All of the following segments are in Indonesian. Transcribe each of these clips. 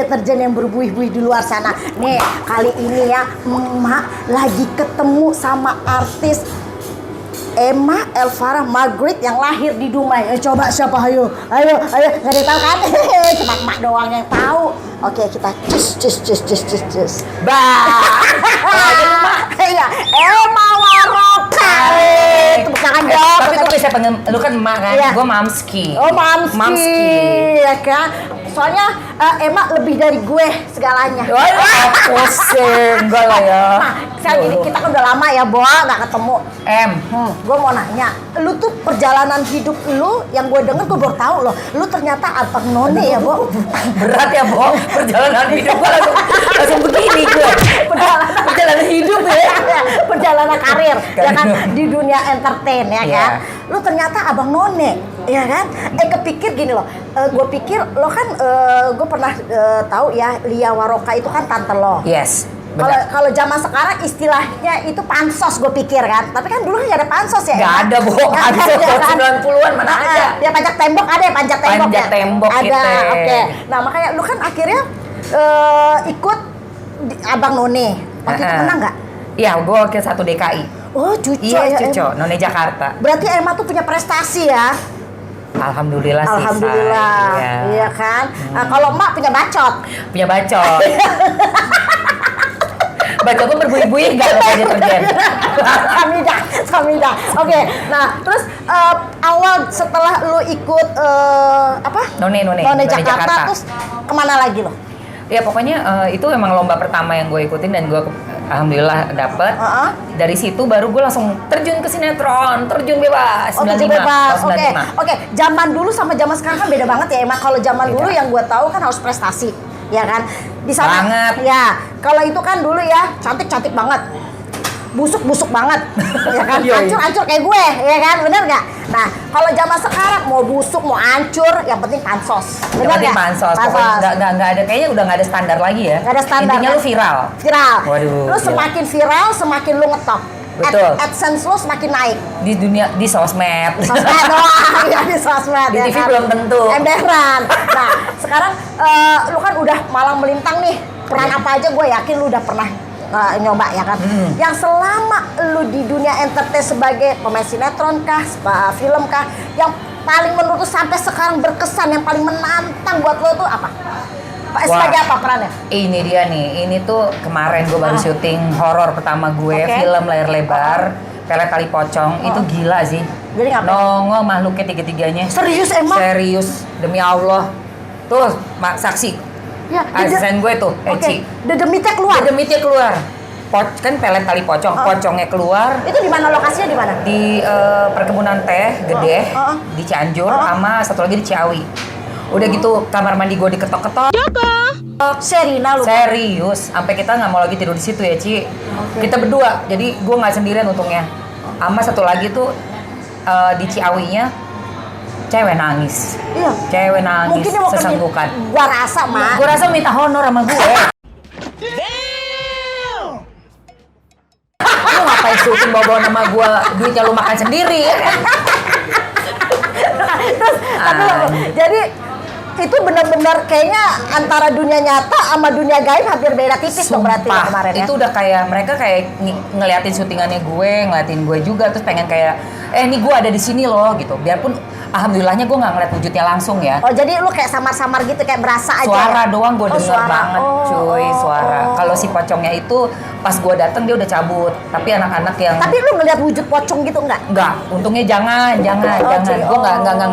netizen yang berbuih-buih di luar sana. Nih, kali ini ya, Emak lagi ketemu sama artis Emma Elvara Margaret yang lahir di Dumai. Coba siapa? Ayo, nggak ada yang tahu kan? Cuma Emak doang yang tahu. Oke, kita cus. Bah. Iya, Emma Waroka. Tepuk tangan dong. Tapi kok bisa panggil lu kan Emak kan? Iya. Gua Mamski. Oh, Mamski. Ya kan? Soalnya Emma lebih dari gue segalanya. Aku sih enggak lah ya. Nah, sekarang gini, kita kan udah lama ya, Bo, nggak ketemu. Gue mau nanya, lu tuh perjalanan hidup lu yang gue denger gue baru tahu loh, lu ternyata abang none ya, Bo. Berat ya, Bo. Perjalanan hidup gue langsung begini gue. Perjalanan hidup ya. Perjalanan karir, ya kan, di dunia entertain ya kan. Lu ternyata abang none, ya kan. Kepikir gini loh, gue pikir lo kan, gue pernah tahu ya, Lia Waroka itu kan tante lo. Yes. Kalau zaman sekarang istilahnya itu pansos, gue pikir kan. Tapi kan dulu nggak ada pansos ya. Nggak ada, Bo. Pansos 90-an mana ada. Ya panjat tembok ada ya, panjat tembok Panjat ya. tembok ada. kita. Oke. Nah makanya lu kan akhirnya ikut Abang None. Waktu itu menang nggak? Iya, gue wakil 1 DKI. Oh, cuco Iya, ya. cuco. None Jakarta. Berarti Emma tuh punya prestasi ya. Alhamdulillah sih. Alhamdulillah. Iya kan. Nah, kalau Emak punya bacot. Punya bacot. Bacot tuh berbuih-buih nggak ada deterjen. Samidah. Oke. Nah, terus awal setelah lu ikut apa? None Jakarta, terus kemana lagi lo? Ya pokoknya itu emang lomba pertama yang gue ikutin dan gue alhamdulillah dapet. Dari situ baru gue langsung terjun ke sinetron, terjun bebas. Oh, 95. Bebas. Oke. Zaman dulu sama zaman sekarang kan beda banget ya, Emang. Kalau zaman dulu yang gue tahu kan harus prestasi, ya kan? Di sana. Banget. Ya. Kalau itu kan dulu ya cantik banget. Busuk banget, ya kan? Hancur kayak gue, ya kan? Bener nggak? Nah, kalau zaman sekarang mau busuk, mau hancur, yang penting pansos. Yang penting pansos. Pokoknya nggak ada, kayaknya udah nggak ada standar lagi ya. Nggak ada standar. Intinya lu viral. Waduh. Lu semakin viral, semakin lu ngetop. Betul. AdSense lu semakin naik. Di dunia, di sosmed. Sosmed doang, ya di sosmed. Di ya TV kan? belum tentu. Emberan. Nah, sekarang lu kan udah malang melintang nih. Peran apa aja gue yakin lu udah pernah nyoba ya kan. Yang selama lu di dunia entertain sebagai pemain sinetron kah, film kah, yang paling menurut lu sampai sekarang berkesan, yang paling menantang buat lu tuh apa? Sebagai apa perannya? Ini dia nih, ini tuh kemarin gue baru syuting horor pertama gue, film layar lebar, Pelet Tali Pocong. Itu gila sih. Jadi ngapain? Nongol makhluknya tiga-tiganya. Serius emang? Serius, demi Allah. Tuh, saksi. Ya, asisten gue tuh, Eci. Dedemitnya keluar. Kan pelet tali pocong, pocongnya keluar. Itu di mana lokasinya, di mana? Di perkebunan teh gede di Cianjur, sama satu lagi di Ciawi. Udah gitu kamar mandi gue diketok-ketok. Serina lu. Serius, sampai kita nggak mau lagi tidur di situ ya, Ci. Kita berdua, jadi gue nggak sendirian untungnya. Sama satu lagi tuh di Ciawinya cewek nangis. Iya. Cewek nangis. Mungkin dia mau sesenggukan. Gua rasa, Mak. Gua rasa minta honor sama gue. Lu ngapain syuting bawa nama gue, duitnya lu makan sendiri. Terus, jadi itu benar-benar kayaknya antara dunia nyata sama dunia gaib hampir beda tipis dong berarti ya kemarin ya. Itu udah kayak mereka kayak ngeliatin syutingannya gue, ngeliatin gue juga, terus pengen kayak ini gue ada di sini loh gitu. Biarpun alhamdulillahnya gue nggak ngeliat wujudnya langsung ya. Oh, jadi lu kayak samar-samar gitu, kayak berasa aja. Suara doang gue denger banget, cuy, suara. Kalau si pocongnya itu pas gue dateng dia udah cabut. Tapi anak-anak yang Tapi lu ngeliat wujud pocong gitu nggak? Nggak, untungnya jangan. Gue nggak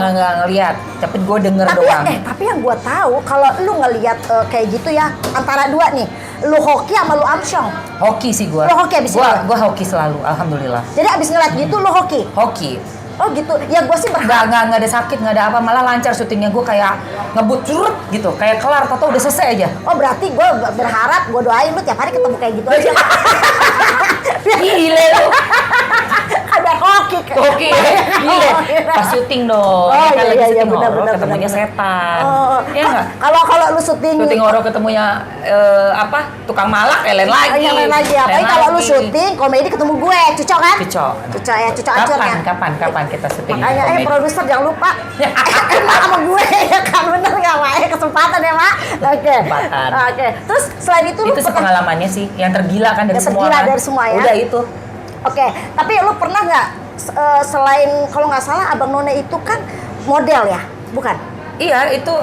ngeliat. Tapi gue denger doang. Tapi yang gue tahu kalau lu ngeliat kayak gitu ya, antara dua nih, lu hoki sama lu amsyong. Hoki sih gue. Lu hoki abis itu? Gue hoki selalu, alhamdulillah. Jadi abis ngeliat gitu lu hoki? Hoki. Oh gitu, ya gue sih berharap nggak ada sakit, nggak ada apa, malah lancar syutingnya. Gue kayak ngebut curut gitu, kayak kelar, tau udah selesai aja. Oh berarti gue berharap, gue doain lu tiap hari ketemu kayak gitu aja. Gile lu. Ada hoki Koki. Iya. Pas syuting dong. Oh, Kan lagi iya, syuting benar, horor, benar, ketemunya benar. setan. Oh, Iya nggak? kalau lu syuting Syuting horor ketemunya tukang malak, lain lagi. yang lain lagi. Apalagi kalau lu syuting komedi ketemu gue, Cucok kan? Cucok. Cucok ya, Cucok Acurnya. Kapan kita syuting? Makanya komedi? produser jangan lupa kenal sama gue ya kan, bener nggak Mak? Kesempatan ya Mak. Oke. Kesempatan. Oke. Terus selain itu lu Itu sih pengalamannya sih yang tergila kan dari Yang semua. tergila kan? dari semua ya? Udah itu. Oke, tapi lu pernah nggak selain kalau nggak salah Abang None itu kan model ya, bukan? Iya, itu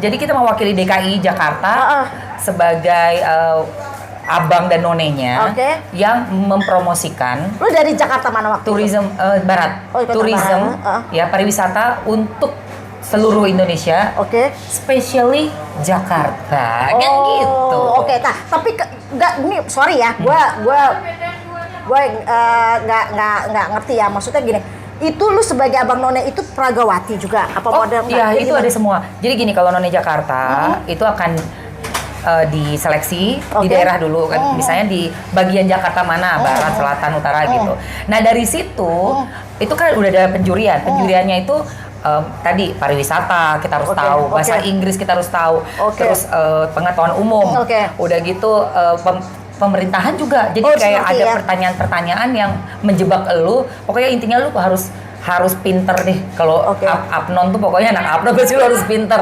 jadi kita mewakili DKI Jakarta sebagai abang dan nonenya yang mempromosikan Lu dari Jakarta mana waktu tourism barat, Oh, Kota tourism Barat. ya pariwisata untuk seluruh Indonesia, Oke. especially Jakarta, kan gitu. Oke, nah tapi nggak ini sorry ya, gue nggak ngerti ya, maksudnya gini. Itu lu sebagai Abang None itu pragawati juga apa model? Iya, itu ada semua. Jadi gini, kalau None Jakarta itu akan diseleksi di daerah dulu kan, misalnya di bagian Jakarta mana, barat, selatan, utara gitu. Nah dari situ itu kan udah ada penjurian. Penjuriannya itu tadi pariwisata kita harus tahu, bahasa Inggris kita harus tahu, terus pengetahuan umum. Udah gitu pemerintahan juga. Jadi kayak ada pertanyaan-pertanyaan yang menjebak elu. Pokoknya intinya lu harus pinter deh. Kalau apnon tuh pokoknya anak apnon pasti lu harus pinter.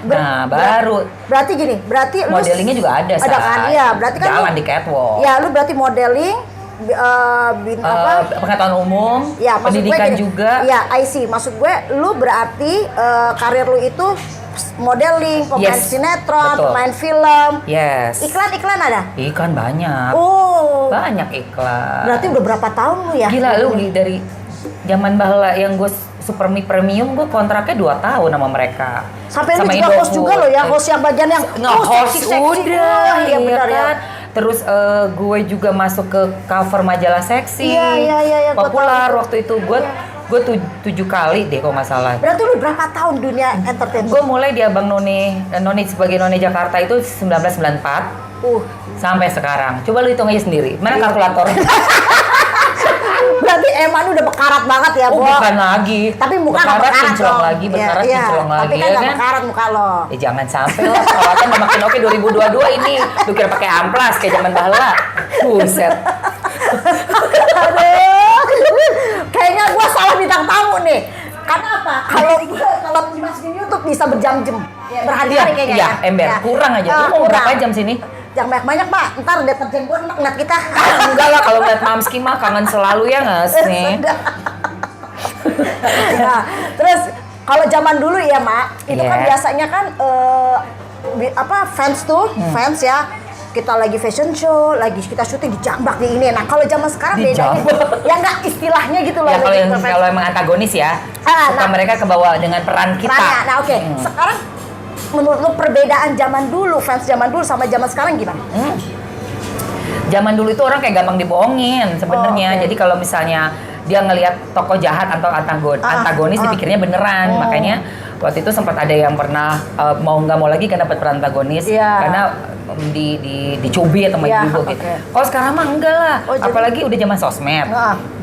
Nah, baru. Berarti gini, berarti lu modelingnya juga ada, kan? Iya, berarti kan jalan di catwalk. Ya, lu berarti modeling pengetahuan umum, ya, pendidikan juga. Ya, I see. Maksud gue, lu berarti karir lu itu modeling, pemain sinetron, pemain film. Iklan ada? Iklan banyak. Banyak iklan. Berarti udah berapa tahun lu ya? Gila lu dari zaman baheula yang gue super premium, gue kontraknya 2 tahun sama mereka. Sampai lu juga host juga lo ya, host yang bagian yang nge-host udah, iya benar ya. Terus gue juga masuk ke cover majalah seksi. Iya, populer waktu itu. Gue 7 kali deh kalau nggak salah. Berarti lu berapa tahun dunia entertainment? Gue mulai di Abang None sebagai None Jakarta itu 1994 sampai sekarang. Coba lu hitung aja sendiri. Mana kalkulator? Berarti emang udah bekarat banget ya, Bo? Bukan lagi. Tapi muka nggak bekarat bekarat kinclong dong. lagi, bekarat kinclong lagi. Tapi kan nggak bekarat muka lo. Jangan sampai lah. Kalau kan makin oke 2022 ini. Lu kira pakai amplas kayak zaman baheula. Buset. Kayaknya gue salah bintang tamu nih. Karena apa? Kalau dimasukin YouTube bisa berjam-jam, berhari-hari kayaknya. Iya, ember. Kurang aja. Lu mau berapa jam sini? Jangan banyak-banyak, Pak. Ntar deterjen gue ngeliat kita. Enggak lah, kalau ngeliat Mamski mah kangen selalu ya nggak sih? Nah, terus kalau zaman dulu ya, Mak, itu kan biasanya kan fans tuh, fans ya. Kita lagi fashion show, lagi kita syuting dijambak di ini. Nah, kalau zaman sekarang bedanya ya nggak istilahnya gitu loh. Ya kalau emang antagonis ya, suka mereka kebawa dengan peran kita. Nah, oke. Sekarang menurut lu perbedaan zaman dulu, fans zaman dulu sama zaman sekarang gimana? Zaman dulu itu orang kayak gampang dibohongin sebenarnya. Jadi kalau misalnya dia ngelihat tokoh jahat atau antagonis dipikirnya beneran. Makanya waktu itu sempat ada yang pernah mau nggak mau lagi kan dapat peran antagonis karena dicubit sama ibu gitu. Kalau sekarang mah enggak lah. Apalagi udah zaman sosmed.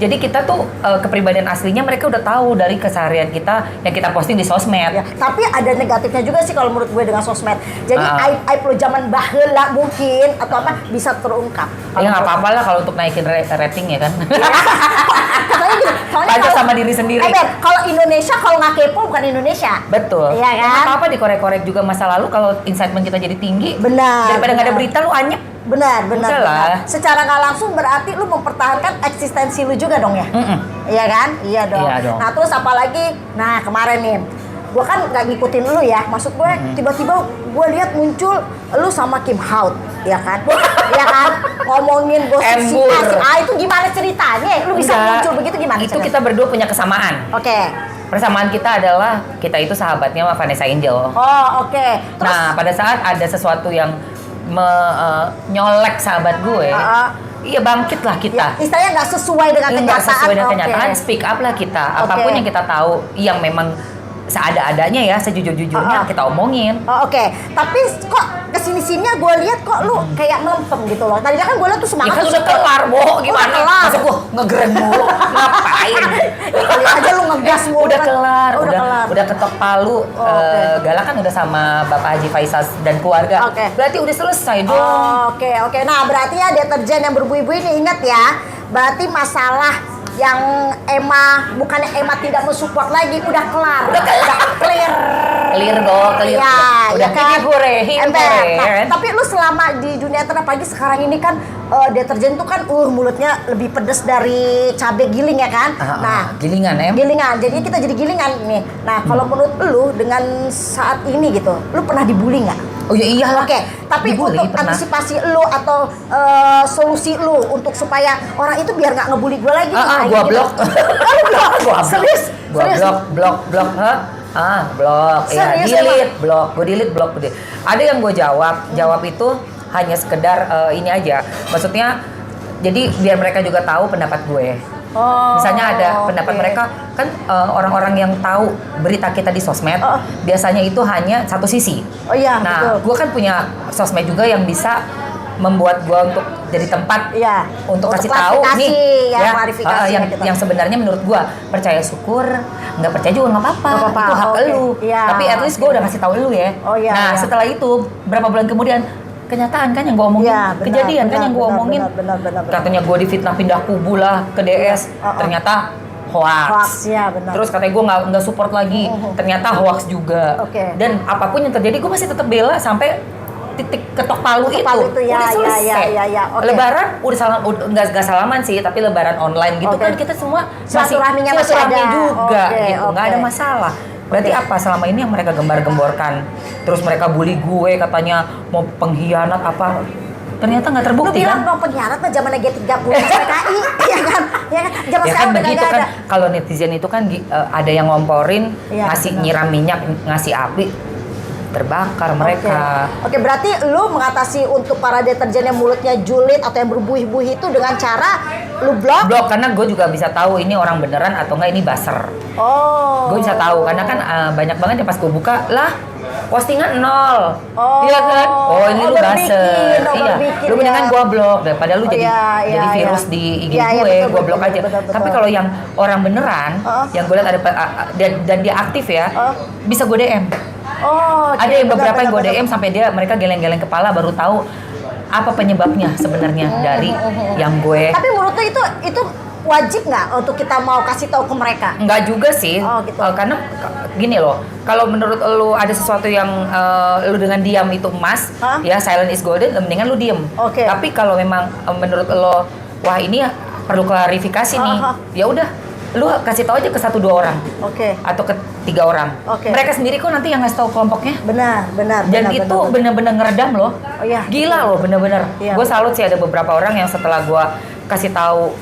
Jadi kita tuh kepribadian aslinya mereka udah tahu dari keseharian kita yang kita posting di sosmed. Tapi ada negatifnya juga sih kalau menurut gue dengan sosmed. Jadi aib lo zaman baheula mungkin atau apa bisa terungkap. Ya nggak apa-apa lah kalau untuk naikin rating ya kan. Katanya gini, Pantas sama diri sendiri. Kalau Indonesia kalau nggak kepo bukan Indonesia. Betul. Iya kan? Nggak apa-apa dikorek-korek juga masa lalu kalau excitement kita jadi tinggi. Benar. Daripada nggak ada berita lu anyep. Benar. Secara nggak langsung berarti lu mempertahankan eksistensi lu juga dong ya? Iya kan? Iya dong. Nah terus apalagi, kemarin nih, gue kan nggak ngikutin lu ya, maksud gue tiba-tiba gue lihat muncul lu sama Kim Haut, ya kan? Ya kan? Ngomongin gosip itu gimana ceritanya? Lu bisa muncul begitu gimana? Itu kita berdua punya kesamaan. Persamaan kita adalah kita itu sahabatnya sama Vanessa Angel. Terus, nah pada saat ada sesuatu yang nyolek sahabat gue, iya bangkitlah kita. Istilahnya nggak sesuai dengan kenyataan. Nggak sesuai dengan kenyataan, speak up lah kita. Apapun yang kita tahu yang memang seada-adanya ya, sejujur-jujurnya kita omongin. Oke. Tapi kok kesini-sininya gue lihat kok lu kayak melempem gitu loh. Tadinya kan gue lihat tuh Ya semangat kan tuh udah kelar, Bo. Gimana? kelar. Masa gua ngegeren mulu? Ngapain? Ya, kali aja lu ngegas mulu Udah kan. kelar, Oh, kelar. udah ketok palu. Oke. Gala kan udah sama Bapak Haji Faisal dan keluarga. Oke. Berarti udah selesai dong. Oke. Nah, berarti ya deterjen yang berbuih-buih ini ingat ya. Berarti masalah yang bukannya Emma tidak mensupport lagi, udah kelar. Udah clear. Clear kok, clear. Ya, Udah ya kan? hibur. Nah, tapi lu selama di dunia internet pagi sekarang ini kan deterjen tuh kan mulutnya lebih pedes dari cabai giling ya kan? Nah, gilingan gilingan. Jadi kita jadi gilingan nih. Nah, kalau menurut lu dengan saat ini gitu, lu pernah dibully nggak? Oh ya iyalah. Oke, tapi Dibully, untuk pernah. antisipasi lu atau solusi lu untuk supaya orang itu biar nggak ngebully gue lagi. Gua blok. Lu blok? Gua Serius? Gua blok. Blok. Ya, Serius, delete, blok. Gua delete, blok. Ada yang gua jawab itu hanya sekedar ini aja. Maksudnya jadi biar mereka juga tahu pendapat gue. Misalnya ada pendapat mereka kan orang-orang yang tahu berita kita di sosmed biasanya itu hanya satu sisi. Oh iya, Nah, betul. gue kan punya sosmed juga yang bisa membuat gue untuk jadi tempat Iya. untuk kasih klarifikasi, tahu nih ya, klarifikasi gitu. yang sebenarnya menurut gue percaya syukur, nggak percaya juga nggak apa-apa, Nggak apa-apa, itu hak oke. elu. Iya, Tapi at least gue udah ngasih tahu elu ya. Oh, iya, Nah iya. setelah itu berapa bulan kemudian kenyataan kan yang gue omongin, Iya, benar, kejadian kan benar, yang gue benar, omongin, benar. katanya gue difitnah pindah kubu lah ke DS, ternyata hoax. Hoax, ya, benar. Terus katanya gue nggak support lagi, ternyata hoax juga. Oke. Dan apapun yang terjadi gue masih tetap bela sampai titik ketok palu Ketok palu itu, ya, udah selesai. ya, oke. Lebaran udah nggak salaman sih, tapi lebaran online gitu Oke. kan kita semua Silaturahminya masih silaturahmi ada. juga Oke, gitu, nggak oke. ada masalah. Berarti Oke. apa selama ini yang mereka gembar-gemborkan, terus mereka bully gue katanya mau pengkhianat apa, ternyata nggak Lu terbukti bilang kan? dong pengkhianat mah zaman G30 PKI, ya kan? Ya kan? Zaman Ya kan sekarang udah begitu nggak kan, ada. kalau netizen itu kan ada yang ngomporin, Iya, ngasih benar. nyiram minyak, ngasih api, terbakar mereka. Oke, berarti lu mengatasi untuk para deterjen yang mulutnya julid atau yang berbuih-buih itu dengan cara lu blok? Blok, karena gue juga bisa tahu ini orang beneran atau enggak ini baser. Oh. Gue bisa tahu karena kan banyak banget ya pas gue buka lah postingan 0. Oh. Iya kan? Oh, ini lu baser. Iya. berbikin, Lu mendingan ya. gua blok daripada lu Oh, jadi iya, virus iya. di IG Iya, iya, gue, betul, gua betul, blok aja. betul, betul. Tapi kalau yang orang beneran yang gue lihat ada dan dia aktif ya, bisa gue DM. Oh, oke. Ada yang beberapa Benar, yang gue benar, DM sampai mereka geleng-geleng kepala baru tahu apa penyebabnya sebenarnya dari yang gue. Tapi menurut lu itu wajib nggak untuk kita mau kasih tahu ke mereka? Enggak juga sih. Oh, gitu. Karena gini loh, kalau menurut lu ada sesuatu yang lu dengan diam itu emas, ya silent is golden, mendingan lu diem. Oke. Tapi kalau memang menurut lo, wah ini perlu klarifikasi nih, ya udah, lu kasih tahu aja ke 1-2 orang. Oke. Atau ke 3 orang. Oke. Mereka sendiri kok nanti yang ngasih tahu kelompoknya. Benar. Dan itu bener-bener ngeredam loh. Oh, iya. Gila loh, bener-bener. Iya. Gue salut sih ada beberapa orang yang setelah gue kasih tahu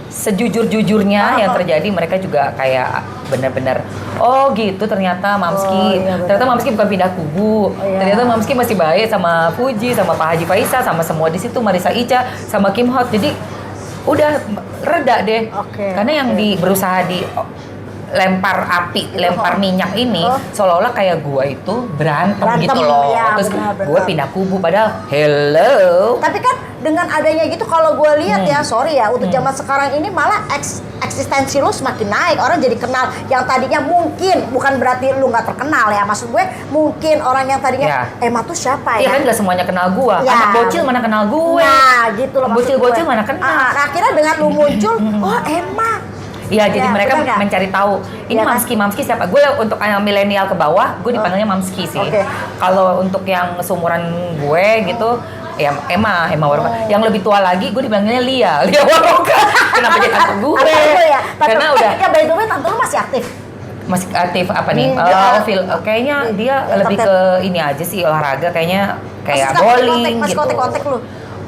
sejujur-jujurnya yang terjadi, mereka juga kayak bener-bener oh gitu ternyata Mamski. Iya, benar. Ternyata Mamski bukan pindah kubu. Iya. Ternyata Mamski masih baik sama Fuji, sama Pak Haji Faisal, sama semua di situ, Marisa Ica, sama Kim Hot. Jadi udah reda deh. Oke, Karena yang berusaha di lempar api, lempar minyak ini seolah-olah kayak gua itu berantem gitu loh. ya, Terus benar. gue pindah kubu padahal hello. Tapi kan dengan adanya gitu kalau gue lihat ya, sorry ya, untuk zaman sekarang ini malah eksistensi lu semakin naik. Orang jadi kenal yang tadinya mungkin, bukan berarti lu nggak terkenal ya. Maksud gue mungkin orang yang tadinya Emma tuh siapa Iya ya? kan nggak semuanya kenal gua. Ya. Anak bocil mana kenal gue. Nah, gitu loh maksud gue. Bocil-bocil mana kenal. Nah, akhirnya dengan lu muncul, oh Emma. Iya, jadi mereka benar nggak? mencari tahu ini Iya kan? Mamski siapa. Gue untuk yang milenial ke bawah, gue dipanggilnya Mamski sih. Oke. Kalau untuk yang seumuran gue gitu, ya Emma Waroka. Yang lebih tua lagi, gue dipanggilnya Lia Waroka. Kenapa jadi tante gue? Ya. Karena udah Ya by the way, tante lu masih aktif. masih aktif apa nih? Kayaknya dia lebih ke ini aja sih, olahraga kayaknya kayak bowling masih gitu. kontak-kontak lu?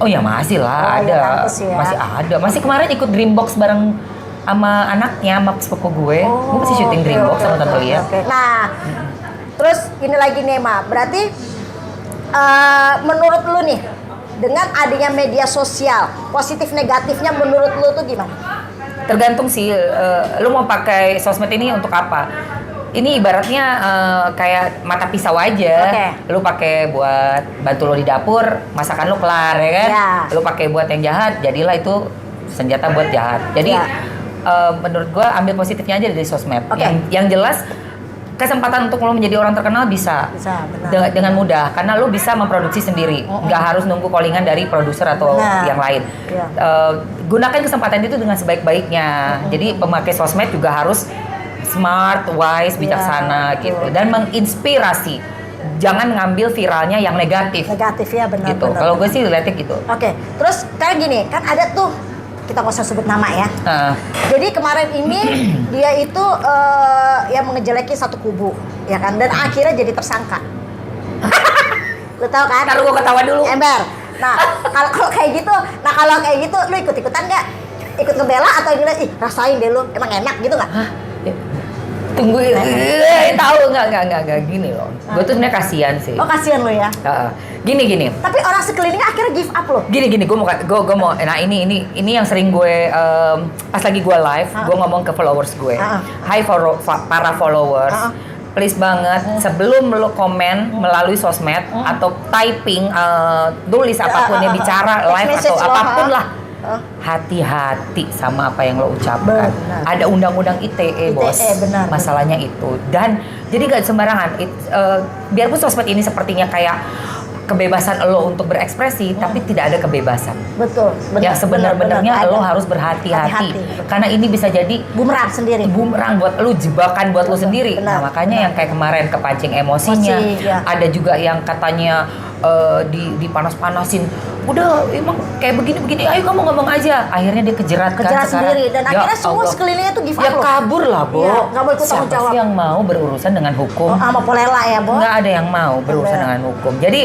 Oh ya masih lah, Oh, ada. ya, pantes ya. Masih ada. Masih kemarin ikut Dreambox bareng sama anaknya, sama sepupu gue. Gue masih syuting Dreambox sama Tante Lia. Nah, terus ini lagi nih, Ma. Berarti menurut lu nih, dengan adanya media sosial, positif negatifnya menurut lu tuh gimana? tergantung sih lu mau pakai sosmed ini untuk apa. Ini ibaratnya kayak mata pisau aja. Lu pakai buat bantu lo di dapur, masakan lu kelar ya kan. Lu pakai buat yang jahat, jadilah itu senjata buat jahat. Jadi menurut gua ambil positifnya aja dari sosmed. Yang jelas kesempatan untuk lo menjadi orang terkenal bisa dengan mudah karena lo bisa memproduksi sendiri, nggak harus nunggu callingan dari produser atau yang lain. Gunakan kesempatan itu dengan sebaik-baiknya. Jadi pemakai sosmed juga harus smart, wise, bijaksana gitu dan menginspirasi. Jangan ngambil viralnya yang negatif. Negatif ya benar. Gitu. Kalau gue sih lihatnya gitu. Terus kayak gini kan ada tuh, kita nggak usah sebut nama ya. Jadi kemarin ini dia itu yang mengejeleki satu kubu, ya kan? Dan akhirnya jadi tersangka. Lu tahu kan? Ntar gue ketawa dulu. Ember. Nah, kalau kayak gitu, lu ikut-ikutan nggak? Ikut ngebela atau gimana? Ih, rasain deh lu, emang enak gitu nggak? Tunggu, tahu nggak gini loh. Gue tuh sebenarnya kasihan sih. Oh kasihan lo ya. Gini. Tapi orang sekelilingnya akhirnya give up loh. Gini, gue mau. Nah ini yang sering gue pas lagi gue live, gue ngomong ke followers gue. Hai para followers. Please banget sebelum lo komen melalui sosmed atau typing tulis apapun yang bicara live atau apapun lah. Hati-hati sama apa yang lo ucapkan. Ada undang-undang ITE bos. Benar. Masalahnya itu. Dan jadi gak sembarangan. Biarpun sosmed ini sepertinya kayak kebebasan lo untuk berekspresi, tapi tidak ada kebebasan. Betul. Ya sebenar-benarnya lo harus berhati-hati. Karena ini bisa jadi bumerang sendiri. Bumerang buat lo, jebakan buat lo sendiri. Nah makanya yang kayak kemarin kepancing emosinya. Ada juga yang katanya dipanas-panasin. Udah emang kayak begini-begini, ayo kamu ngomong aja. Akhirnya dia kejerat sendiri dan akhirnya semua sekelilingnya tuh give up. Ya kabur lah, Bo. Nggak mau ikut tanggung jawab. Siapa sih yang mau berurusan dengan hukum? Sama polela ya, Bo. Nggak ada yang mau berurusan dengan hukum. Jadi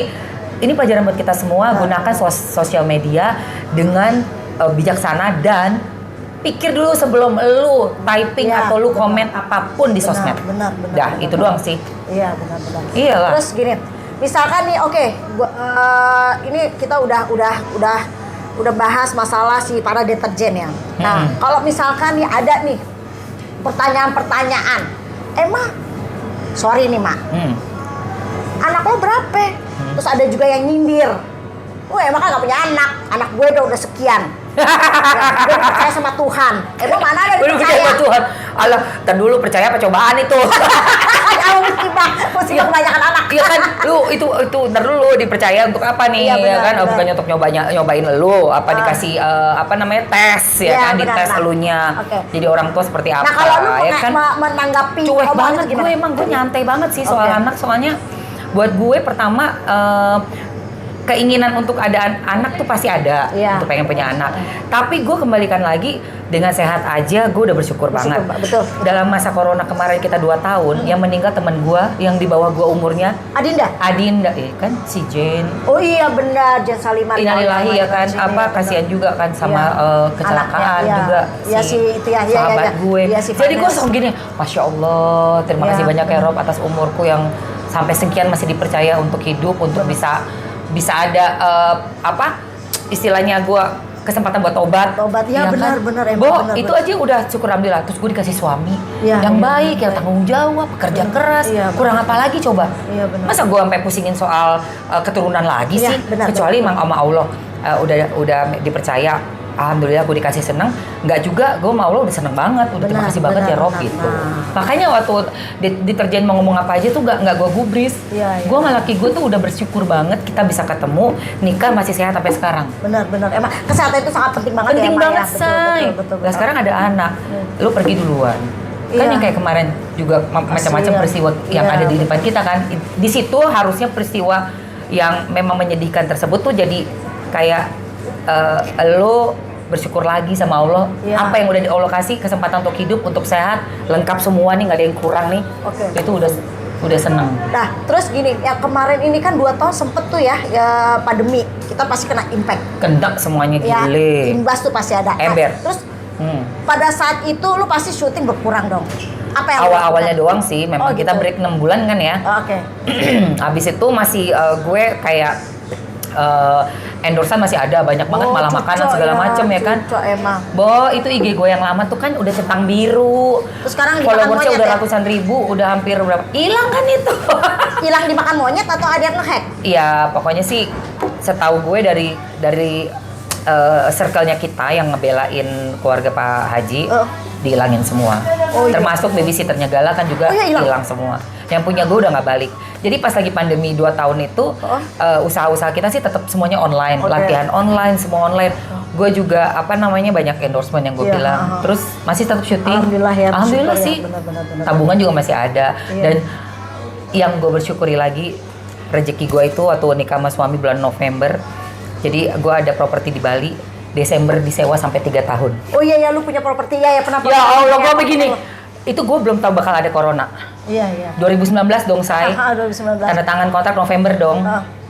ini pelajaran buat kita semua, gunakan sosial media dengan bijaksana dan pikir dulu sebelum lu typing atau lu komen apapun di sosmed. Benar. Itu doang sih. Iya, benar. Iyalah. Terus gini, misalkan nih, ini kita udah bahas masalah si para deterjen ya. Nah, kalau misalkan nih ada nih pertanyaan-pertanyaan, sorry nih Mak, anak lo berapa? Terus ada juga yang nyindir, emang kan gak punya anak gue udah sekian. Gue percaya sama Tuhan. Emang mana ada yang percaya sama Tuhan? Alah, ntar dulu percaya apa cobaan itu? Mesti kebanyakan anak. Iya kan, lu itu ntar dulu dipercaya untuk apa nih? Iya, kan bukannya untuk nyobain lu, apa dikasih tes ya kan, dites elunya. Jadi orang tua seperti apa? Nah, kalau lu ya kan menanggapi cuek banget, gue nyantai banget sih soal anak, soalnya buat gue pertama keinginan untuk ada anak tuh pasti ada, untuk pengen punya anak. Tapi gue kembalikan lagi, dengan sehat aja gue udah bersyukur banget. Betul. Dalam masa corona kemarin kita 2 tahun, yang meninggal teman gue yang di bawah gue umurnya. Adinda, kan si Jane. Oh iya benar, Jane Salimar. Innalillahi ya kan, kasihan juga kan sama kecelakaan juga sahabat gue. Jadi gue langsung gini, Masya Allah, terima kasih banyak ya Rob atas umurku yang sampai sekian masih dipercaya untuk hidup, untuk bisa ada istilahnya gue kesempatan buat tobat ya benar kan? Itu aja udah syukur alhamdulillah. Terus gue dikasih suami yang baik, yang tanggung jawab, kerja keras, kurang apa lagi coba? Masa gue sampai pusingin soal keturunan lagi sih? Kecuali emang sama Allah udah dipercaya. Alhamdulillah gue dikasih seneng, nggak juga gue sama Allah udah seneng banget, udah terima kasih banget ya Rob gitu. Makanya waktu deterjen mau ngomong apa aja tuh nggak gue gubris. Gue sama laki gue tuh udah bersyukur banget kita bisa ketemu, nikah masih sehat sampai sekarang. Benar. Emang kesehatan itu sangat penting banget. Penting banget say. Nah sekarang ada anak, lu pergi duluan. Kan yang kayak kemarin juga macam-macam peristiwa yang ada di depan kita kan. Di situ harusnya peristiwa yang memang menyedihkan tersebut tuh jadi kayak lo bersyukur lagi sama Allah. Apa yang udah Allah kasih, kesempatan untuk hidup, untuk sehat, lengkap semua nih, nggak ada yang kurang nih. Itu udah seneng. Nah terus gini, ya kemarin ini kan 2 tahun sempet tuh ya pandemi, kita pasti kena impact. Kena semuanya gile. Imbas tuh pasti ada. Ember. Terus pada saat itu lu pasti syuting berkurang dong. Apa yang awal-awalnya doang sih, memang kita break 6 bulan kan ya. Oke. Habis itu masih gue kayak endorsean masih ada banyak banget, malah makanan segala macem ya kan. Cucok emang. Bo, itu IG gue yang lama tuh kan udah centang biru. Terus sekarang dimakan followersnya monyet udah ya? ratusan ribu, udah hampir berapa? Hilang kan itu. Hilang dimakan monyet atau ada yang ngehack? Iya, pokoknya sih setahu gue dari circle-nya kita yang ngebelain keluarga Pak Haji dihilangin semua. Oh, iya. Termasuk babysitternya Gala kan juga hilang semua. Yang punya gue udah nggak balik. Jadi pas lagi pandemi 2 tahun itu usaha-usaha kita sih tetap semuanya online, latihan online, semua online. Gue juga banyak endorsement yang gue bilang. Terus masih tetap syuting. Alhamdulillah ya. Alhamdulillah ya, sih. Benar. Tabungan juga masih ada. Dan yang gue bersyukuri lagi, rezeki gue itu waktu nikah sama suami bulan November. Jadi gue ada properti di Bali, Desember disewa sampai 3 tahun. Oh iya lu punya properti ya kenapa? Ya Allah, gue begini. Itu gue belum tahu bakal ada corona. Iya. 2019 dong, Say. 2019. Tanda tangan kontrak November dong.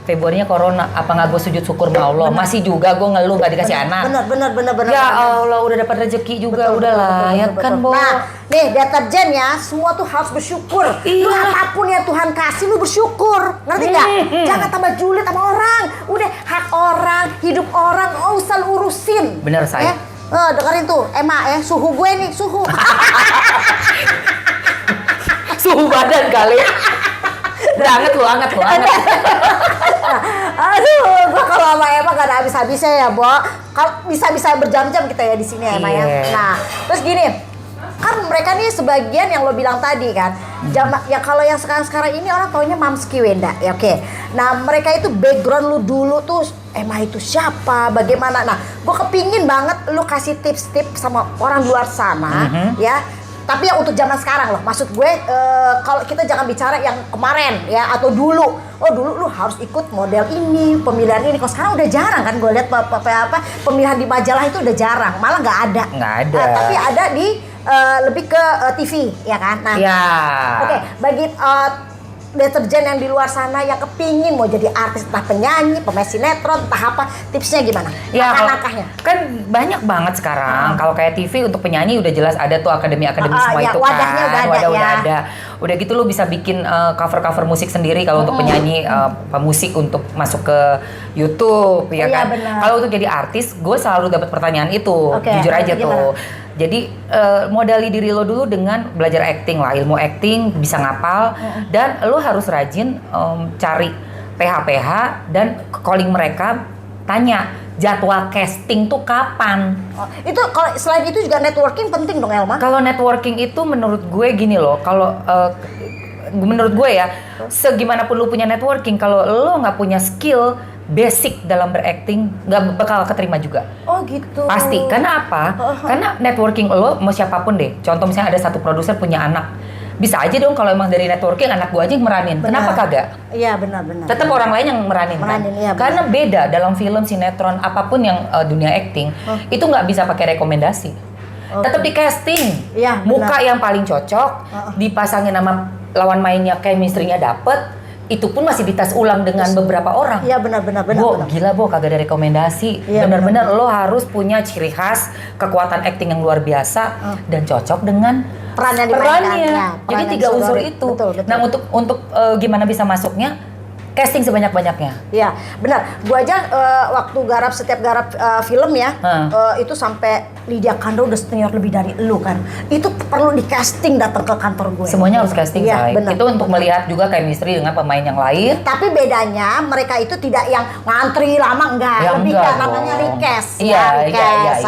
Februarinya corona. Apa nggak gue sujud syukur sama Allah? Masih juga gue ngeluh nggak dikasih anak. Benar. Ya Allah, udah dapat rezeki juga, udahlah. Ya kan, Bo. Nah, nih deterjen ya, semua tuh harus bersyukur. Lu apapun ya Tuhan kasih, lu bersyukur. Ngerti nggak? Jangan tambah julid sama orang. Udah hak orang, hidup orang, oh usah lu urusin. Bener, Say. Dengerin tuh, Emma suhu gue nih, suhu. Suhu badan kali. Hangat lu. Aduh, gua kalau sama Emma gak ada habis-habisnya ya, Bo. Kalau bisa berjam-jam kita ya di sini ya, Emma ya. Nah, terus gini, kan mereka nih sebagian yang lo bilang tadi kan, ya kalau yang sekarang ini orang taunya Mamski Wenda, ya oke. Nah, mereka itu background lu dulu tuh, Emma itu siapa, bagaimana. Nah, gue kepingin banget lu kasih tips-tips sama orang luar sana, ya. Tapi yang untuk zaman sekarang loh, maksud gue kalau kita jangan bicara yang kemarin ya atau dulu. Oh dulu lu harus ikut model ini, pemilihan ini. Kalau sekarang udah jarang kan, gue lihat pemilihan di majalah itu udah jarang, malah nggak ada. Nggak ada. Tapi ada di lebih ke TV ya kan. Nah, oke, bagi deterjen yang di luar sana yang kepingin mau jadi artis, entah penyanyi, pemain sinetron, entah apa, tipsnya gimana? Ya, langkah-langkahnya. Kan banyak banget sekarang. Kalau kayak TV untuk penyanyi udah jelas ada tuh akademi-akademi semua ya, itu wadahnya kan. udah ada, Wadah ya. udah ada. Udah gitu lu bisa bikin cover-cover musik sendiri kalau untuk penyanyi pemusik untuk masuk ke YouTube ya kan. Kalau untuk jadi artis, gue selalu dapat pertanyaan itu. Jujur aja tuh. Jadi modali diri lo dulu dengan belajar acting lah, ilmu acting, bisa ngapal, dan lo harus rajin cari PH-PH dan calling mereka, tanya jadwal casting tuh kapan. Itu kalau selain itu juga networking penting dong, Elma? Kalau networking itu menurut gue gini loh, kalau menurut gue ya, segimanapun lo punya networking, kalau lo nggak punya skill basic dalam berakting, nggak bakal keterima juga. Oh gitu. Pasti. Karena apa? Karena networking lo mau siapapun deh. Contoh misalnya ada satu produser punya anak, bisa aja dong kalau emang dari networking anak gua aja yang meranin. Kenapa kagak? Iya benar. Tetap orang lain yang meranin kan? Iya, karena beda dalam film, sinetron, apapun yang dunia acting itu nggak bisa pakai rekomendasi. Tetap di casting. Iya, muka yang paling cocok dipasangin sama lawan mainnya, chemistry-nya dapet. Itu pun masih dites ulang dengan beberapa orang. Iya benar. Gila kagak ada rekomendasi. Iya, benar-benar lo harus punya ciri khas, kekuatan acting yang luar biasa dan cocok dengan perannya. Jadi 3 unsur itu. Betul. Nah untuk gimana bisa masuknya? Casting sebanyak-banyaknya. Iya, benar. Gua aja waktu setiap garap film ya, itu sampai Lydia Kandou udah senior lebih dari lu kan. Itu perlu di casting datang ke kantor gue. Semuanya harus casting, ya, itu untuk melihat juga chemistry dengan pemain yang lain. Tapi bedanya mereka itu tidak yang ngantri lama, enggak. Ya, lebih enggak namanya request. Iya. Request.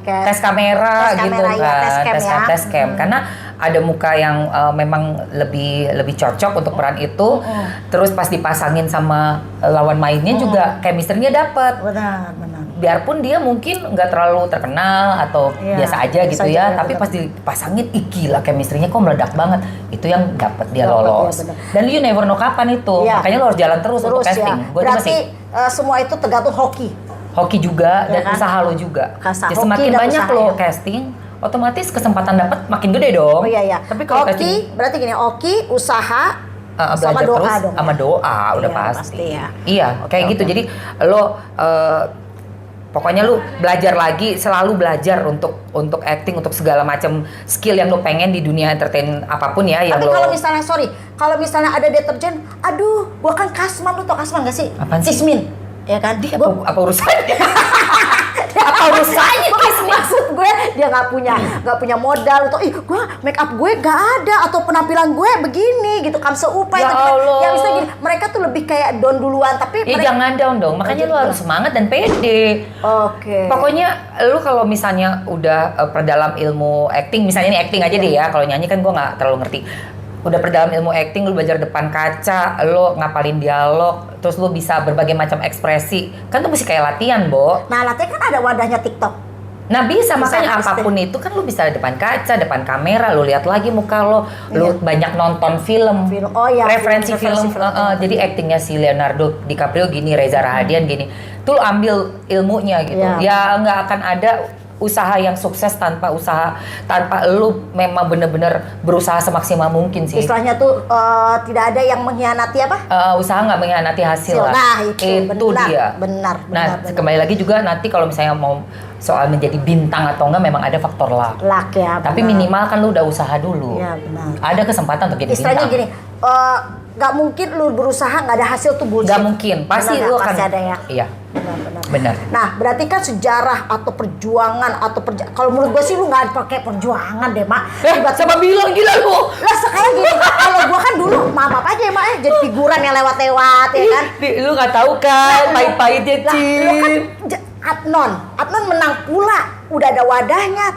Tes kamera gitu ya, kan. Tes cam. Karena ada muka yang memang lebih cocok untuk peran itu. Terus pas dipasangin sama lawan mainnya juga chemistry-nya dapet. Benar. Biarpun dia mungkin nggak terlalu terkenal atau biasa aja gitu ya, tapi pas dipasangin, gila chemistry-nya kok meledak banget. Itu yang dapet dia lolos. Dan you never know kapan itu. Makanya lo harus jalan terus untuk casting. Berarti semua itu tergantung hoki juga dan usaha lo juga. Jadi semakin banyak lo casting, otomatis kesempatan dapat makin gede dong. Iya. Tapi kalau hoki berarti gini, usaha sama doa terus, dong. Sama doa udah pasti ya. Iya, kayak gitu. Jadi lo pokoknya lu belajar lagi, selalu belajar untuk acting, untuk segala macam skill yang lu pengen di dunia entertain apapun ya. Tapi kalau misalnya ada deterjen, aduh, gua kan Kasman, lu tau Kasman gak sih? Apaan sih? Sismin. ya kan? Dia apa urusannya? Apa urusannya? Maksud gue dia nggak punya modal untuk gue make up gue nggak ada atau penampilan gue begini gitu kan seupai Ya tapi kan Allah. yang bisa gini mereka tuh lebih kayak down duluan tapi Ya mereka jangan down dong, makanya lu harus semangat dan pede. Oke. Pokoknya lu kalau misalnya udah perdalam ilmu acting, misalnya ini acting aja deh ya, kalau nyanyi kan gue nggak terlalu ngerti. Udah perdalam ilmu acting, lu belajar depan kaca, lu ngapalin dialog, terus lu bisa berbagai macam ekspresi, kan tuh mesti kayak latihan, Bo. Nah latihan kan ada wadahnya TikTok. Nah bisa makanya pasti. apapun itu kan lu bisa depan kaca, depan kamera, lu lihat lagi muka lo, lu banyak nonton film, Oh ya. referensi film. Jadi actingnya si Leonardo DiCaprio gini, Reza Rahadian gini, tuh lu ambil ilmunya gitu. Iya. Ya nggak akan ada usaha yang sukses tanpa lu memang bener-bener berusaha semaksimal mungkin sih. Istilahnya tuh tidak ada yang mengkhianati apa? Usaha nggak mengkhianati hasil lah. Nah itu benar, dia. benar. Nah kembali lagi juga nanti kalau misalnya mau soal menjadi bintang atau enggak memang ada faktor luck. Luck ya. Tapi benar. minimal kan lu udah usaha dulu. Iya benar. Ada kesempatan untuk jadi Istilahnya bintang. gini, nggak mungkin lu berusaha nggak ada hasil tuh bullshit. Nggak mungkin, pasti Benar, lu akan. pasti ada ya. Iya, Benar. benar. Nah, berarti kan sejarah atau perjuangan atau kalau menurut gue sih lu nggak pakai perjuangan deh, Mak. Siapa bilang gila lu? Lah sekarang gini, kalau gua kan dulu maaf aja ya, Mak, jadi figuran yang lewat-lewat ya kan. Lu nggak tahu kan, pahit-pahitnya Lah, lu kan Cin. Adnon menang pula, udah ada wadahnya,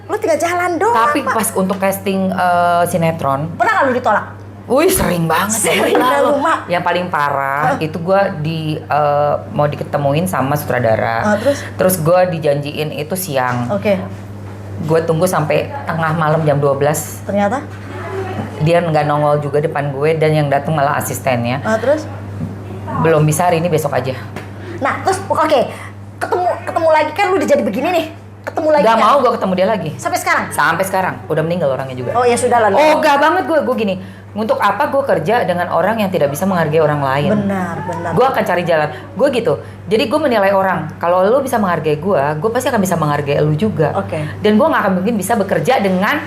lu tinggal jalan doang. Tapi Pak. pas untuk casting sinetron, Pernah nggak lu ditolak? wih sering banget. Sering Gila lu, lu. Mak. Yang paling parah itu gue mau diketemuin sama sutradara. Terus? gue dijanjiin itu siang. Oke. Gue tunggu sampai tengah malam jam 12. Ternyata? Dia nggak nongol juga depan gue dan yang datang malah asistennya. Terus? Belum bisa hari ini, besok aja. Nah, terus oke. Ketemu lagi kan lu udah jadi begini nih. Ketemu lagi. Gak kan? mau gue ketemu dia lagi. Sampai sekarang? Sampai sekarang. Udah meninggal orangnya juga. Oh ya sudah lah. Oh gak banget gue gini. Untuk apa gue kerja dengan orang yang tidak bisa menghargai orang lain? Benar. Gue akan cari jalan. Gue gitu. Jadi gue menilai orang. Kalau lu bisa menghargai gue pasti akan bisa menghargai lu juga. Oke. Dan gue gak akan mungkin bisa bekerja dengan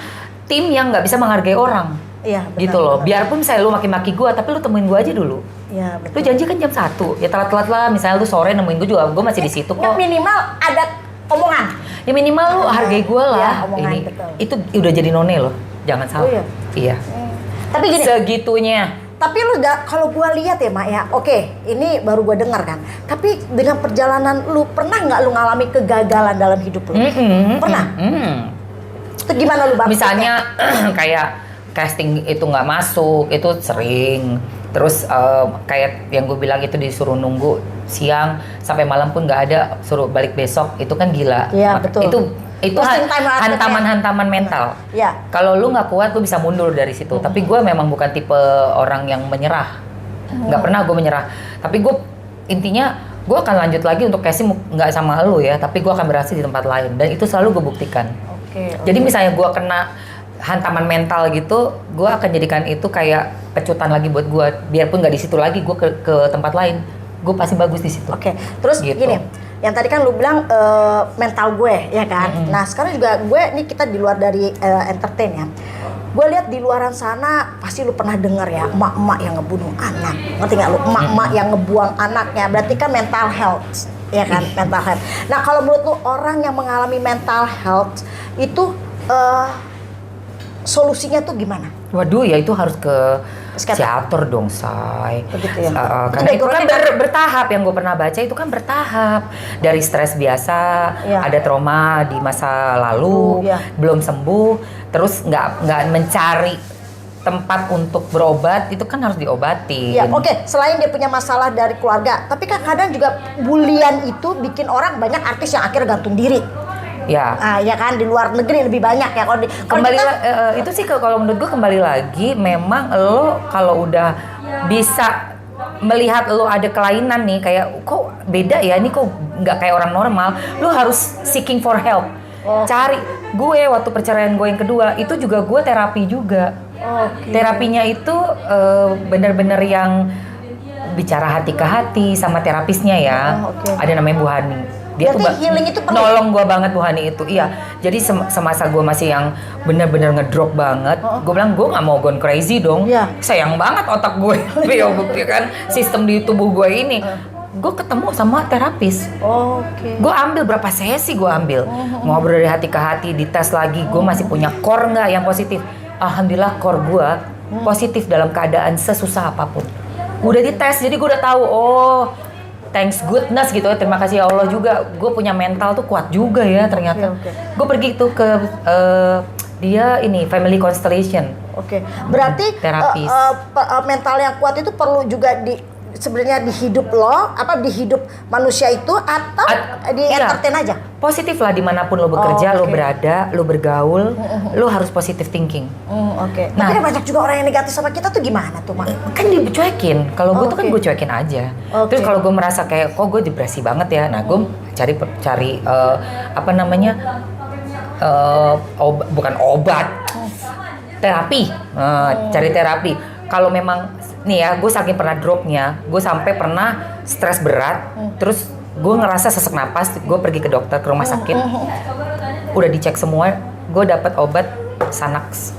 tim yang gak bisa menghargai orang. Iya, benar. Gitu loh. Benar. Biarpun misalnya lu maki-maki gue, tapi lu temuin gue aja dulu. Iya, Lu betul. janji kan jam 1. Ya telat-telat lah. Misalnya lu sore nemuin gue juga, gue masih di situ Ya, kok. minimal ada omongan. Ya minimal lu hargai gue Ya, lah. omongan, Ini betul. itu udah jadi none loh. Jangan salah. Oh, iya? Iya. Tapi gini, Segitunya. tapi lu kalau gua lihat ya, Mak ya. Oke, ini baru gua dengar kan. Tapi dengan perjalanan lu pernah nggak lu ngalami kegagalan dalam hidup lu? Pernah? Itu gimana lu bangkitnya? Misalnya kayak casting itu nggak masuk, itu sering. Terus kayak yang gue bilang itu disuruh nunggu siang sampai malam pun nggak ada, suruh balik besok, itu kan gila. Iya, betul. Itu Wasting time market, hantaman-hantaman mental. Iya. Kalau lu nggak kuat, lu bisa mundur dari situ. Tapi gue memang bukan tipe orang yang menyerah. Nggak pernah gue menyerah. Tapi gue intinya gue akan lanjut lagi untuk casting nggak sama lu ya, tapi gue akan berhasil di tempat lain. Dan itu selalu gue buktikan. Oke. Jadi misalnya gue kena hantaman mental gitu, gue akan jadikan itu kayak pecutan lagi buat gue. Biarpun nggak di situ lagi, gue ke tempat lain, gue pasti bagus di situ. Oke. Terus Gitu. gini, yang tadi kan lu bilang mental gue, ya kan? Nah sekarang juga gue, ini kita di luar dari entertain ya. Gue lihat di luaran sana pasti lu pernah dengar ya, emak-emak yang ngebunuh anak. Ngerti nggak lu? Emak-emak yang ngebuang anaknya. Berarti kan mental health, ya kan? Mental health. Nah kalau menurut lu orang yang mengalami mental health itu solusinya tuh gimana? Waduh, ya itu harus ke Psikiater. psikiater dong, say. Begitu ya? Karena itu kan backgroundnya bertahap, yang gue pernah baca itu kan bertahap. Dari stres biasa, Iya. ada trauma di masa lalu, Iya. belum sembuh, terus nggak mencari tempat untuk berobat, itu kan harus diobati. Ya, oke. Selain dia punya masalah dari keluarga, tapi kan kadang juga bulian itu bikin orang, banyak artis yang akhirnya gantung diri. Ya. Ya kan, di luar negeri lebih banyak ya. Kalau Kembali kita, itu sih kalau menurut gue kembali lagi, memang lo kalau udah bisa melihat lo ada kelainan nih, kayak kok beda ya, ini kok nggak kayak orang normal, lo harus seeking for help. Cari. Gue waktu perceraian gue yang kedua itu juga gue terapi juga. Terapinya itu benar-benar yang bicara hati ke hati sama terapisnya ya. Ada namanya Bu Hani. Dia berarti tuh healing itu perlu. nolong gue banget Bu Hani itu. Iya. Jadi semasa gue masih yang benar-benar ngedrop banget, gue bilang gue nggak mau gone crazy dong. Iya. Sayang banget otak gue. Ya bukti kan sistem di tubuh gue ini. gue ketemu sama terapis. Oke. Gue ambil berapa sesi, gue ambil ngobrol dari hati ke hati, dites lagi, gue masih punya core nggak yang positif. Alhamdulillah core gue positif dalam keadaan sesusah apapun. Udah dites, jadi gue udah tahu. Oh, thanks goodness gitu ya, terima kasih ya Allah juga. Gue punya mental tuh kuat juga ya ternyata. Oke. Gue pergi tuh ke dia ini family constellation. Oke. Berarti Terapis. mental yang kuat itu perlu juga sebenarnya di hidup lo, di hidup manusia itu atau di Iya. entertain aja? Positif lah dimanapun lo bekerja, Oh, lo oke. berada, lo bergaul, lo harus positive thinking. Oke. Nah. Tapi ada banyak juga orang yang negatif sama kita tuh gimana tuh, Mak? Kan dicuekin. Kalau gue tuh kan Oke. gue cuekin aja. Oke. Terus kalau gue merasa kayak kok gue depresi banget ya, nah gue cari apa namanya bukan obat, terapi. Cari terapi. Kalau memang nih ya, gue saking pernah dropnya, gue sampai pernah stres berat, terus gue ngerasa sesak napas, gue pergi ke dokter, ke rumah sakit, udah dicek semua, gue dapat obat Xanax.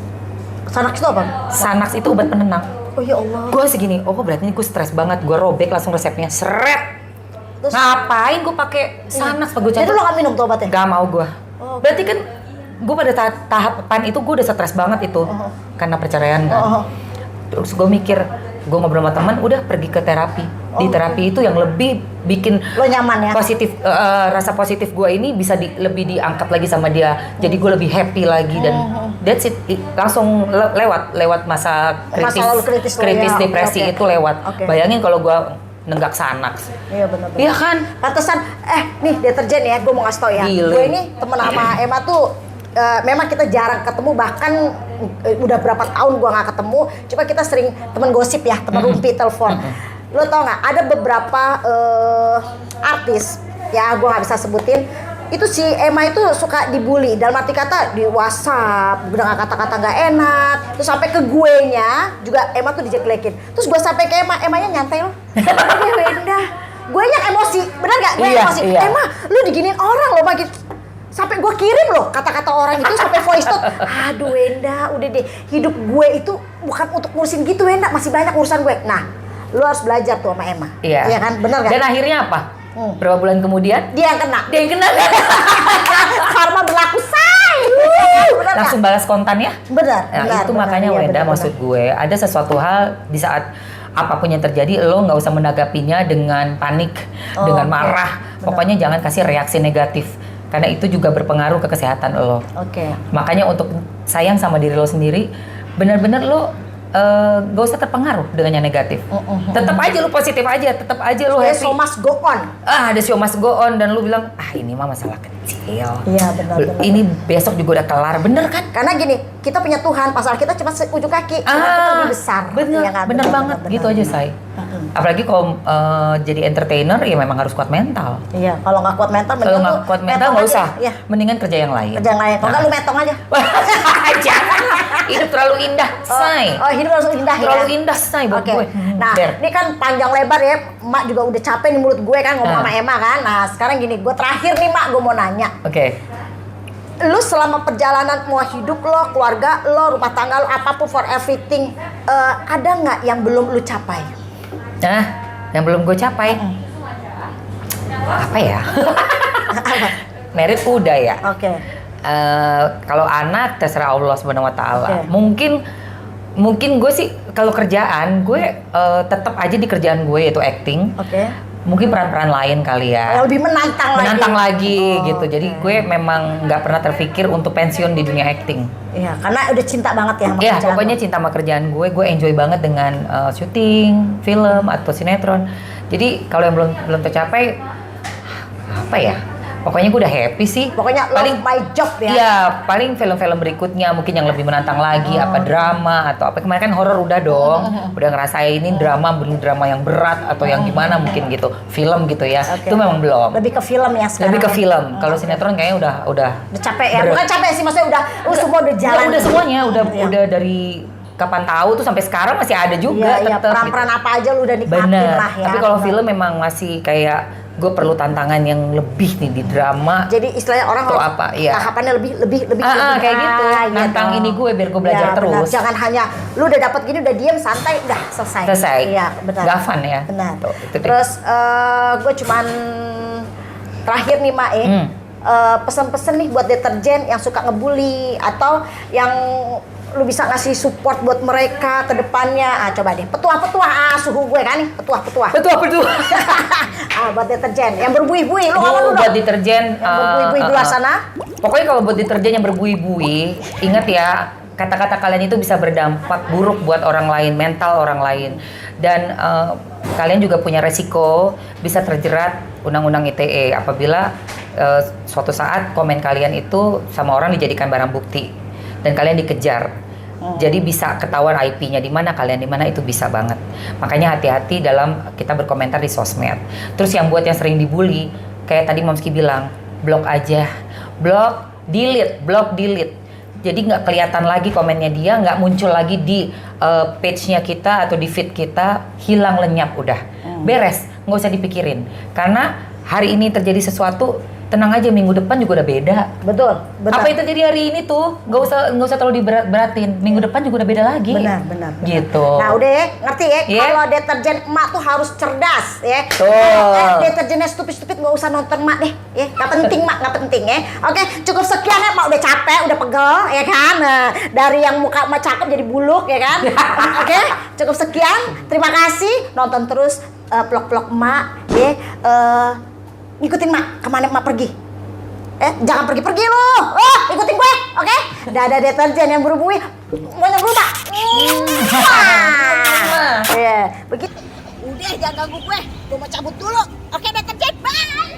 Xanax itu apa? Xanax itu obat penenang. Oh ya Allah. Gue segini, oh berarti ini gue stres banget, gue robek langsung resepnya, seret. Terus Ngapain gue pakai Xanax? Gue jadi lo gak minum tuh obatnya? Gak mau gue. Oh. Berarti kan gue pada tahapan itu gue udah stres banget itu karena perceraian kan. Terus gue mikir, gue ngobrol sama teman, udah pergi ke terapi. Di terapi itu yang lebih bikin Lo nyaman ya? positif, rasa positif gue ini bisa lebih diangkat lagi sama dia. Jadi gue lebih happy lagi dan that's it. Langsung lewat masa kritis, Masa lalu kritis lo, ya. depresi Oke. itu lewat. Oke. Bayangin kalau gue nenggak Xanax. Iya benar-benar. Iya kan? Pantesan, nih deterjen ya, gue mau ngasih tau ya. Gile. Gue ini temen sama Emma tuh, memang kita jarang ketemu, bahkan udah berapa tahun gue nggak ketemu. Coba kita sering temen gosip ya, temen rumpi, telepon. Lo tau nggak? Ada beberapa artis, ya gue nggak bisa sebutin. Itu si Emma itu suka dibully, dalam arti kata di WhatsApp, dengan kata-kata nggak enak. Terus sampai ke gue nya juga Emma tuh dijelekin. Terus gue sampai ke Emma-nya nyantai loh. Aduh Wenda, gue yang emosi, bener nggak? Gue Iya, emosi. iya. Emma, lu diginiin orang loh makin. Sampai gue kirim loh kata-kata orang itu sampai voice note. Aduh Wenda, udah deh, hidup gue itu bukan untuk ngurusin gitu Wenda, masih banyak urusan gue. Nah, lu harus belajar tuh sama Emma. Iya. kan, bener kan? Dan akhirnya apa? Berapa bulan kemudian? Dia yang kena. Dia yang kena. Karma berlaku say. Bener Langsung nggak? balas kontan ya? Bener. Nah bener, itu bener, makanya iya, Wenda bener, maksud gue ada sesuatu hal di saat apapun yang terjadi lo nggak usah menanggapinya dengan panik, dengan oke. marah. Pokoknya jangan kasih reaksi negatif karena itu juga berpengaruh ke kesehatan lo. Oke. Makanya untuk sayang sama diri lo sendiri, benar-benar lo gak usah terpengaruh dengan yang negatif. Tetap aja lo positif aja, tetap aja lo Dia happy. so must go on. Ada show must go on dan lu bilang ini mah masalah kecil. Iya, benar, benar. Ini besok juga udah kelar, bener kan? Karena gini, kita punya Tuhan, masalah kita cuma ujung kaki, Tuhan kita lebih besar. Bener, Iya kan? bener banget, gitu aja say. Apalagi kalau jadi entertainer ya memang harus kuat mental. Iya, kalau nggak kuat mental, Kalau mendingan nggak tuh kuat mental metong nggak aja. usah, Iya, mendingan kerja yang lain. kerja yang lain. Kalau nggak lu metong aja. Jangan, hidup terlalu indah, say. Oh, hidup langsung indah ya. Terlalu indah, say buat Oke. gue. Nah, Der. ini kan panjang lebar ya. Mak juga udah capek nih mulut gue kan ngomong Ah. sama Emma kan. Nah, sekarang gini, gue terakhir nih Mak, gue mau nanya. Oke. Lu selama perjalanan mau hidup lo, keluarga lo, rumah tangga lo, apapun for everything, ada nggak yang belum lu capai? Nah, yang belum gue capai. Apa ya? Merit udah ya. Oke. Kalau anak terserah Allah Subhanahu wa taala. Oke. Mungkin gue sih kalau kerjaan gue tetap aja di kerjaan gue yaitu acting. Oke. Mungkin peran-peran lain kali ya. Yang lebih menantang lagi. gitu. Jadi gue memang nggak pernah terpikir untuk pensiun di dunia acting. Iya, karena udah cinta banget ya sama Ya kerjaan pokoknya lo. cinta sama kerjaan gue enjoy banget dengan syuting, film atau sinetron. Jadi kalau yang belum tercapai apa ya? Pokoknya gue udah happy sih. Pokoknya love my job ya. Iya, paling film-film berikutnya mungkin yang lebih menantang lagi, apa drama atau apa. Kemarin kan horor udah dong. Udah ngerasain ini drama yang berat atau yang gimana mungkin gitu. Film gitu ya. Oke. Itu memang belum. Lebih ke film ya sekarang. Lebih ke ya? film. Kalau sinetron kayaknya udah Udah capek ya? Berat. Bukan capek sih, maksudnya udah semua udah jalan. udah semuanya, Iya. udah dari kapan tahu tuh sampai sekarang masih ada juga Iya, tetap peran-peran apa aja lu udah nikmatin Bener. lah ya. Tapi kalau Bener. film memang masih kayak gue perlu tantangan yang lebih nih di drama. Jadi istilahnya orang Atau harus apa, iya. tahapannya lebih Kayak gitu. Nantang ini gue biar gue belajar benar. terus. Jangan hanya lu udah dapat gini udah diem santai udah selesai. Iya, benar. Gak fun ya. Benar. Tuh, itu deh. Terus gue cuman terakhir nih Mak pesan-pesan nih buat deterjen yang suka ngebully atau yang lu bisa ngasih support buat mereka ke depannya. Coba deh, petuah-petuah suhu gue kan nih, petuah-petuah. Betul. Buat deterjen yang berbuih-buih, lu ngomong dulu Buat dong. deterjen Yang berbuih-buih di luar sana. Pokoknya kalau buat deterjen yang berbuih-buih, ingat ya, kata-kata kalian itu bisa berdampak buruk buat orang lain, mental orang lain. Dan kalian juga punya resiko bisa terjerat Undang-Undang ITE apabila suatu saat komen kalian itu sama orang dijadikan barang bukti dan kalian dikejar. Jadi bisa ketahuan IP-nya di mana, kalian di mana, itu bisa banget. Makanya hati-hati dalam kita berkomentar di sosmed. Terus yang buat yang sering dibully, kayak tadi Momski bilang, blok aja. Blok, delete. Jadi nggak kelihatan lagi komennya dia, nggak muncul lagi di page-nya kita atau di feed kita, hilang lenyap udah. Beres, nggak usah dipikirin. Karena hari ini terjadi sesuatu, tenang aja, minggu depan juga udah beda. Betul, benar. Apa yang terjadi hari ini tuh nggak usah terlalu diberat-beratin. Minggu depan juga udah beda lagi. Benar. Gitu. Nah udah ya, ngerti ya? Yeah. Kalau deterjen emak tuh harus cerdas ya. Tuh. Deterjennya stupid nggak usah nonton emak deh. Ya, nggak penting mak, nggak penting ya. Oke, cukup sekian ya, emak udah capek, udah pegel ya kan. Nah, dari yang muka emak cakep jadi buluk ya kan. Oke, cukup sekian. Terima kasih nonton terus vlog-vlog emak ya. Ngikutin mak kemana emak pergi. Jangan pergi-pergi lu. Ikutin gue, oke? Ada deterjen yang berbuih, banyak berubah. Begitu. Udah, jangan ganggu gue. Gue mau cabut dulu. Oke, deterjen, bye.